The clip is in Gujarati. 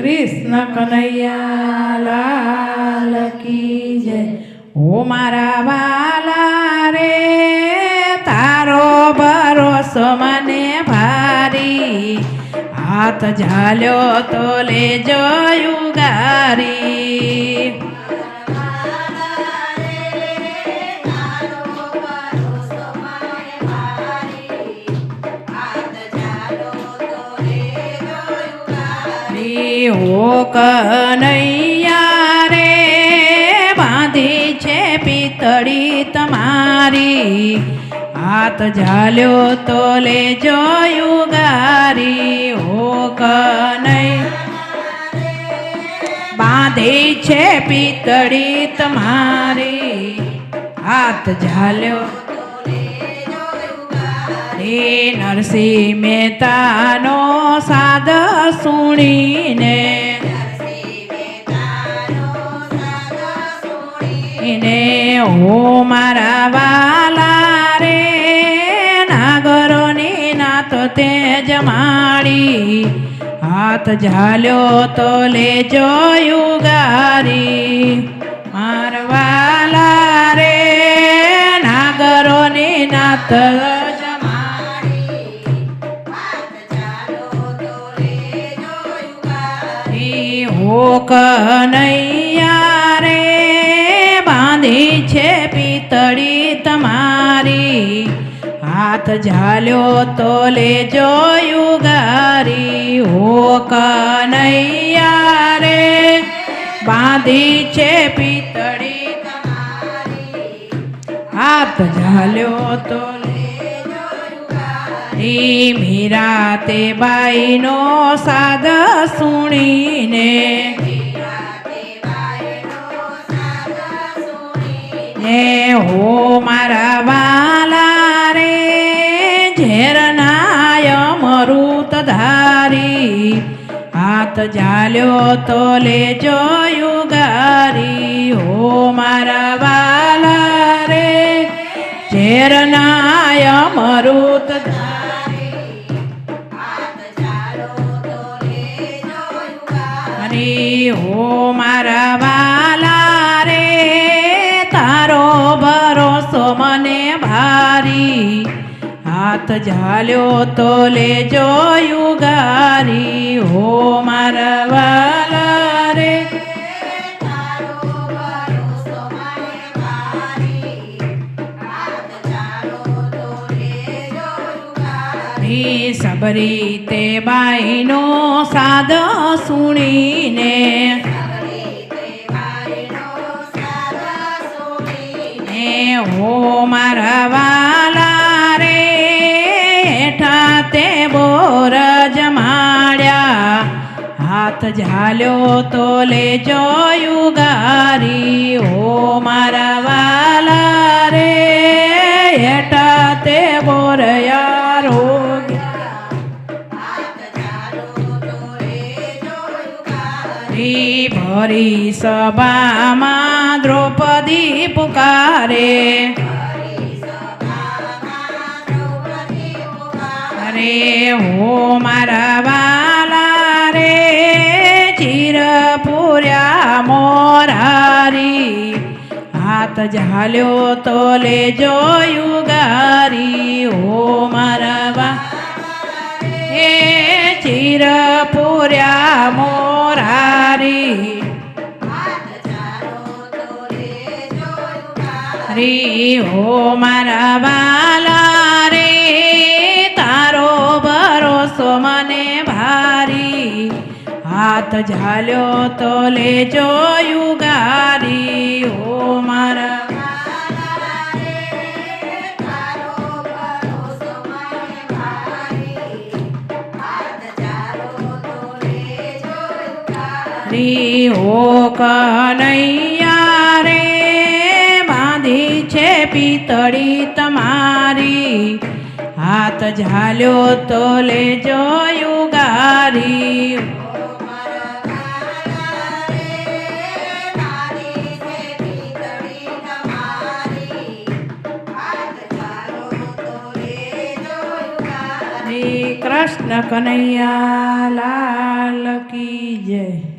કૃષ્ણ કનૈયા લાલ કી જય। ઓ મારા વાલા રે તારો ભરોસો મને ભારી, હાથ ઝાલ્યો તો લેજો યુગારી। ઓ કનૈયા રે બાંધી છે પિતળી તમારી, હાથ ઝાલ્યો તો લેજો યુગારી। ઓ કનૈયા બાંધી છે પિતળી તમારી, હાથ ઝાલ્યો નરસિંહ મહેતાનો સાદ સુણીને, ઓ મારા વાલા રે નાગરોની નાત તે જમાડી, હાથ ઝાલ્યો તો લેજો યુગારી। મારા વાલા રે નાગરોની નાત ઓ કનૈયા રે બાંધી છે પિતળી તમારી, હાથ ઝાલ્યો તો લેજો યુગારી। ઓ કનૈયા રે બાંધી છે પિતળી તમારી, હાથ ઝાલ્યો તો મીરા તે બાઈનો સાદ સુણીને, હો મારા વાલા રે ઝેરનાય અમૃત ધારી, હાથ ઝાલ્યો તો લેજો યુગારી। હો મારા વાલા રે ઝેરનાય અમૃત હો મારા વાલા રે તારો ભરોસો મને ભારી, હાથ ઝાલ્યો તો લેજો યુગારી। હો મારા વાલા રે તારો ભરોસો મને ભારી, હાથ ઝાલ્યો તો લેજો યુગારી। સબરી તે બાઈનો સાદ સુણીને, હો મારા વાલા રે હેઠા તે બોર જમાડ્યા, હાથ ઝાલ્યો તો લેજો યુગારી। હો મારા વાલા રે હેઠા તે બોર ભરી સભામાં દ્રૌપદી પુકારે, અરે હો મારા વાલા રે ચીર પૂર્યા મોરારી, હાથ ઝાલ્યો તો લેજો યુગારી। હો મારા વાલા ચીર પૂર્યા મોરારી, હો મારા વાલા રે તારો ભરોસો મને ભારી, હાથ ઝાલ્યો તો લેજો યુગારી। હો મારા ઓ કનૈયા રે બાંધી છે પિતળી તમારી, હાથ ઝાલ્યો તો લેજો યુગારી। કૃષ્ણ કનૈયા લાલ લાલ કી જય.